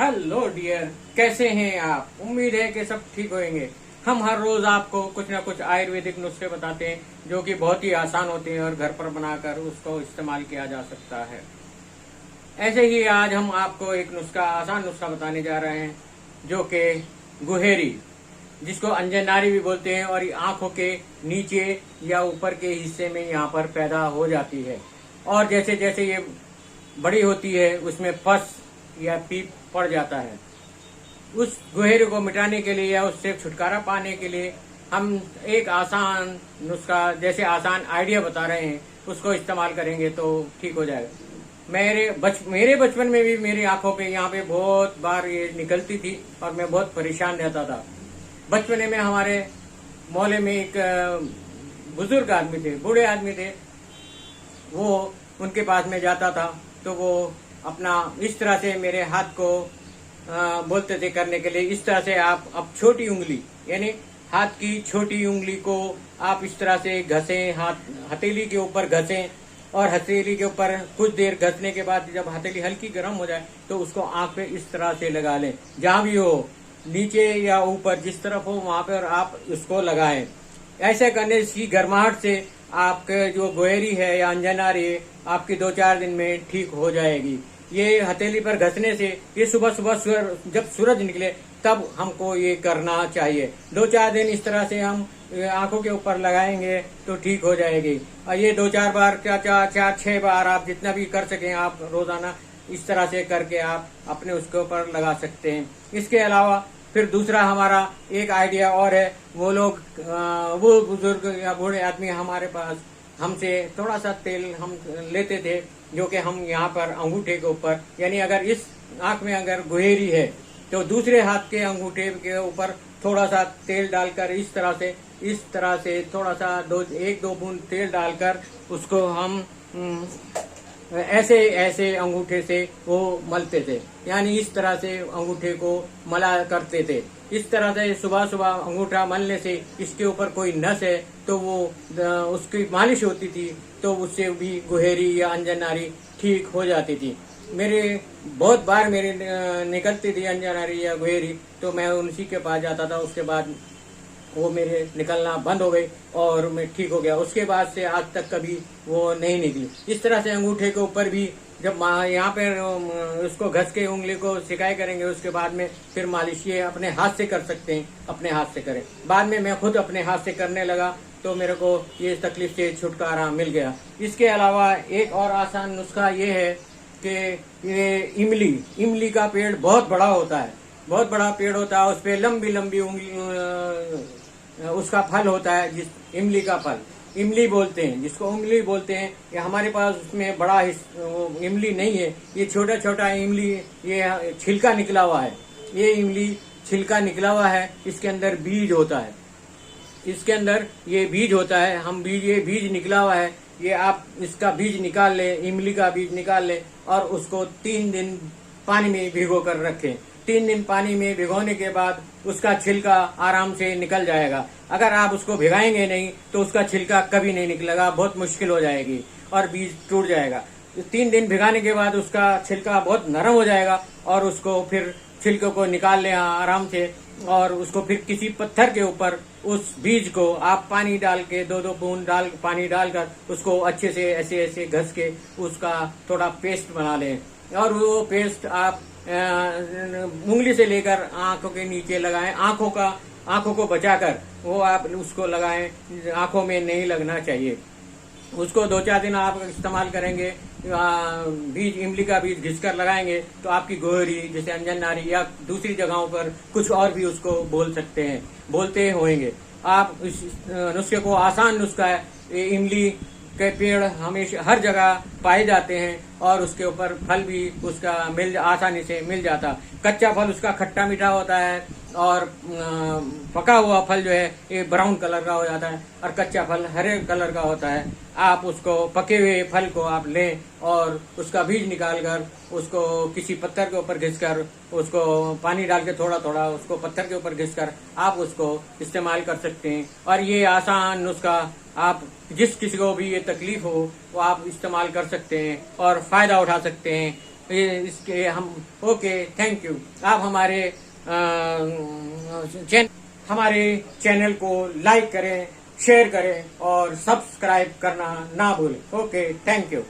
Hello dear, कैसे हैं आप। उम्मीद है कि सब ठीक होंगे। हम हर रोज आपको कुछ ना कुछ आयुर्वेदिक नुस्खे बताते हैं जो कि बहुत ही आसान होते हैं और घर पर बनाकर उसको इस्तेमाल किया जा सकता है। ऐसे ही आज हम आपको एक आसान नुस्खा बताने जा रहे हैं जो कि गुहेरी, जिसको अंजनारी भी बोलते हैं, और ये आंखों के नीचे या ऊपर के हिस्से में यहाँ पर पैदा हो जाती है और जैसे जैसे ये बड़ी होती है उसमें पस या पीप पड़ जाता है। उस गुहेरी को मिटाने के लिए या उससे छुटकारा पाने के लिए हम एक आसान नुस्खा, जैसे आसान आइडिया बता रहे हैं, उसको इस्तेमाल करेंगे तो ठीक हो जाएगा। मेरे बचपन में भी मेरी आंखों पे यहाँ पे बहुत बार ये निकलती थी और मैं बहुत परेशान रहता था। बचपन में हमारे मोहल्ले में एक बुजुर्ग आदमी थे, बूढ़े आदमी थे। वो उनके पास में जाता था तो वो अपना इस तरह से मेरे हाथ को बोलते थे करने के लिए, इस तरह से आप अब छोटी उंगली यानी हाथ की छोटी उंगली को आप इस तरह से घसें, हाथ हथेली के ऊपर घसें और हथेली के ऊपर कुछ देर घसने के बाद जब हथेली हल्की गर्म हो जाए तो उसको आंख पे इस तरह से लगा लें, जहां भी हो, नीचे या ऊपर, जिस तरफ हो वहां पे, और आप उसको लगाएं। ऐसे करने की गर्माहट से आपके जो गुहेरी है या अंजनारी है आपकी 2-4 दिन में ठीक हो जाएगी। ये हथेली पर घसने से ये सुबह सुबह जब सूरज निकले तब हमको ये करना चाहिए। 2-4 दिन इस तरह से हम आंखों के ऊपर लगाएंगे तो ठीक हो जाएगी। और ये 2-4 बार, 4-6 बार, आप जितना भी कर सकें आप रोजाना इस तरह से करके आप अपने उसके ऊपर लगा सकते हैं। इसके अलावा फिर दूसरा हमारा एक आइडिया और है। वो बुजुर्ग या बूढ़े आदमी हमारे पास हमसे थोड़ा सा तेल हम लेते थे जो कि हम यहाँ पर अंगूठे के ऊपर, यानी अगर इस आंख में अगर गुहेरी है तो दूसरे हाथ के अंगूठे के ऊपर थोड़ा सा तेल डालकर इस तरह से थोड़ा सा 1-2 बूंद तेल डालकर उसको हम ऐसे अंगूठे से वो मलते थे, यानी इस तरह से अंगूठे को मला करते थे। इस तरह से सुबह सुबह अंगूठा मलने से इसके ऊपर कोई नस है तो वो उसकी मालिश होती थी तो उससे भी गुहेरी या अंजनारी ठीक हो जाती थी। बहुत बार मेरे निकलती थी अंजनारी या गुहेरी तो मैं उसी के पास जाता था। उसके बाद वो मेरे निकलना बंद हो गई और मैं ठीक हो गया। उसके बाद से आज तक कभी वो नहीं निकली। इस तरह से अंगूठे के ऊपर भी जब यहाँ पे उसको घस के उंगली को सिकाई करेंगे उसके बाद में फिर मालिश ये अपने हाथ से कर सकते हैं, अपने हाथ से करें। बाद में मैं खुद अपने हाथ से करने लगा तो मेरे को ये तकलीफ से छुटकारा मिल गया। इसके अलावा एक और आसान नुस्खा ये है कि ये इमली का पेड़ बहुत बड़ा होता है, बहुत बड़ा पेड़ होता है। उस पर लंबी लंबी उंगली उसका फल होता है, जिस इमली का फल इमली बोलते हैं, जिसको उंगली बोलते हैं। ये हमारे पास उसमें बड़ा इमली नहीं है, ये छोटा छोटा इमली, ये छिलका निकला हुआ है। ये इमली छिलका निकला हुआ है, इसके अंदर बीज होता है, इसके अंदर ये बीज होता है। ये बीज निकला हुआ है, ये आप इसका बीज निकाल ले, इमली का बीज निकाल ले और उसको 3 दिन पानी में भिगो कर रखें। 3 दिन पानी में भिगोने के बाद उसका छिलका आराम से निकल जाएगा। अगर आप उसको भिगाएंगे नहीं तो उसका छिलका कभी नहीं निकलेगा, बहुत मुश्किल हो जाएगी और बीज टूट जाएगा। 3 दिन भिगाने के बाद उसका छिलका बहुत नरम हो जाएगा और उसको फिर छिलके को निकाल लें आराम से, और उसको फिर किसी पत्थर के ऊपर उस बीज को आप पानी डाल के 2-2 बूंद पानी डालकर उसको अच्छे से ऐसे घस के उसका थोड़ा पेस्ट बना लें। और वो पेस्ट आप उंगली से लेकर आंखों के नीचे लगाएं, आंखों को बचाकर वो आप उसको लगाएं, आंखों में नहीं लगना चाहिए। उसको 2-4 दिन आप इस्तेमाल करेंगे, इमली का बीज घिसकर लगाएंगे तो आपकी गुहेरी जैसे अंजनारी या दूसरी जगहों पर कुछ और भी उसको बोलते होंगे। आप इस नुस्खे को, आसान नुस्खा है। इमली के पेड़ हमेशा हर जगह पाए जाते हैं और उसके ऊपर फल भी उसका आसानी से मिल जाता। कच्चा फल उसका खट्टा मीठा होता है और पका हुआ फल जो है ये ब्राउन कलर का हो जाता है और कच्चा फल हरे कलर का होता है। आप उसको पके हुए फल को आप लें और उसका बीज निकालकर उसको किसी पत्थर के ऊपर घिसकर उसको पानी डाल के थोड़ा थोड़ा उसको पत्थर के ऊपर घिसकर आप उसको इस्तेमाल कर सकते हैं। और ये आसान नुस्खा आप जिस किसी को भी ये तकलीफ हो वो आप इस्तेमाल कर सकते हैं और फायदा उठा सकते हैं। इसके हम ओके, थैंक यू। आप हमारे चैनल को लाइक करें, शेयर करें और सब्सक्राइब करना ना भूलें। Okay, thank you.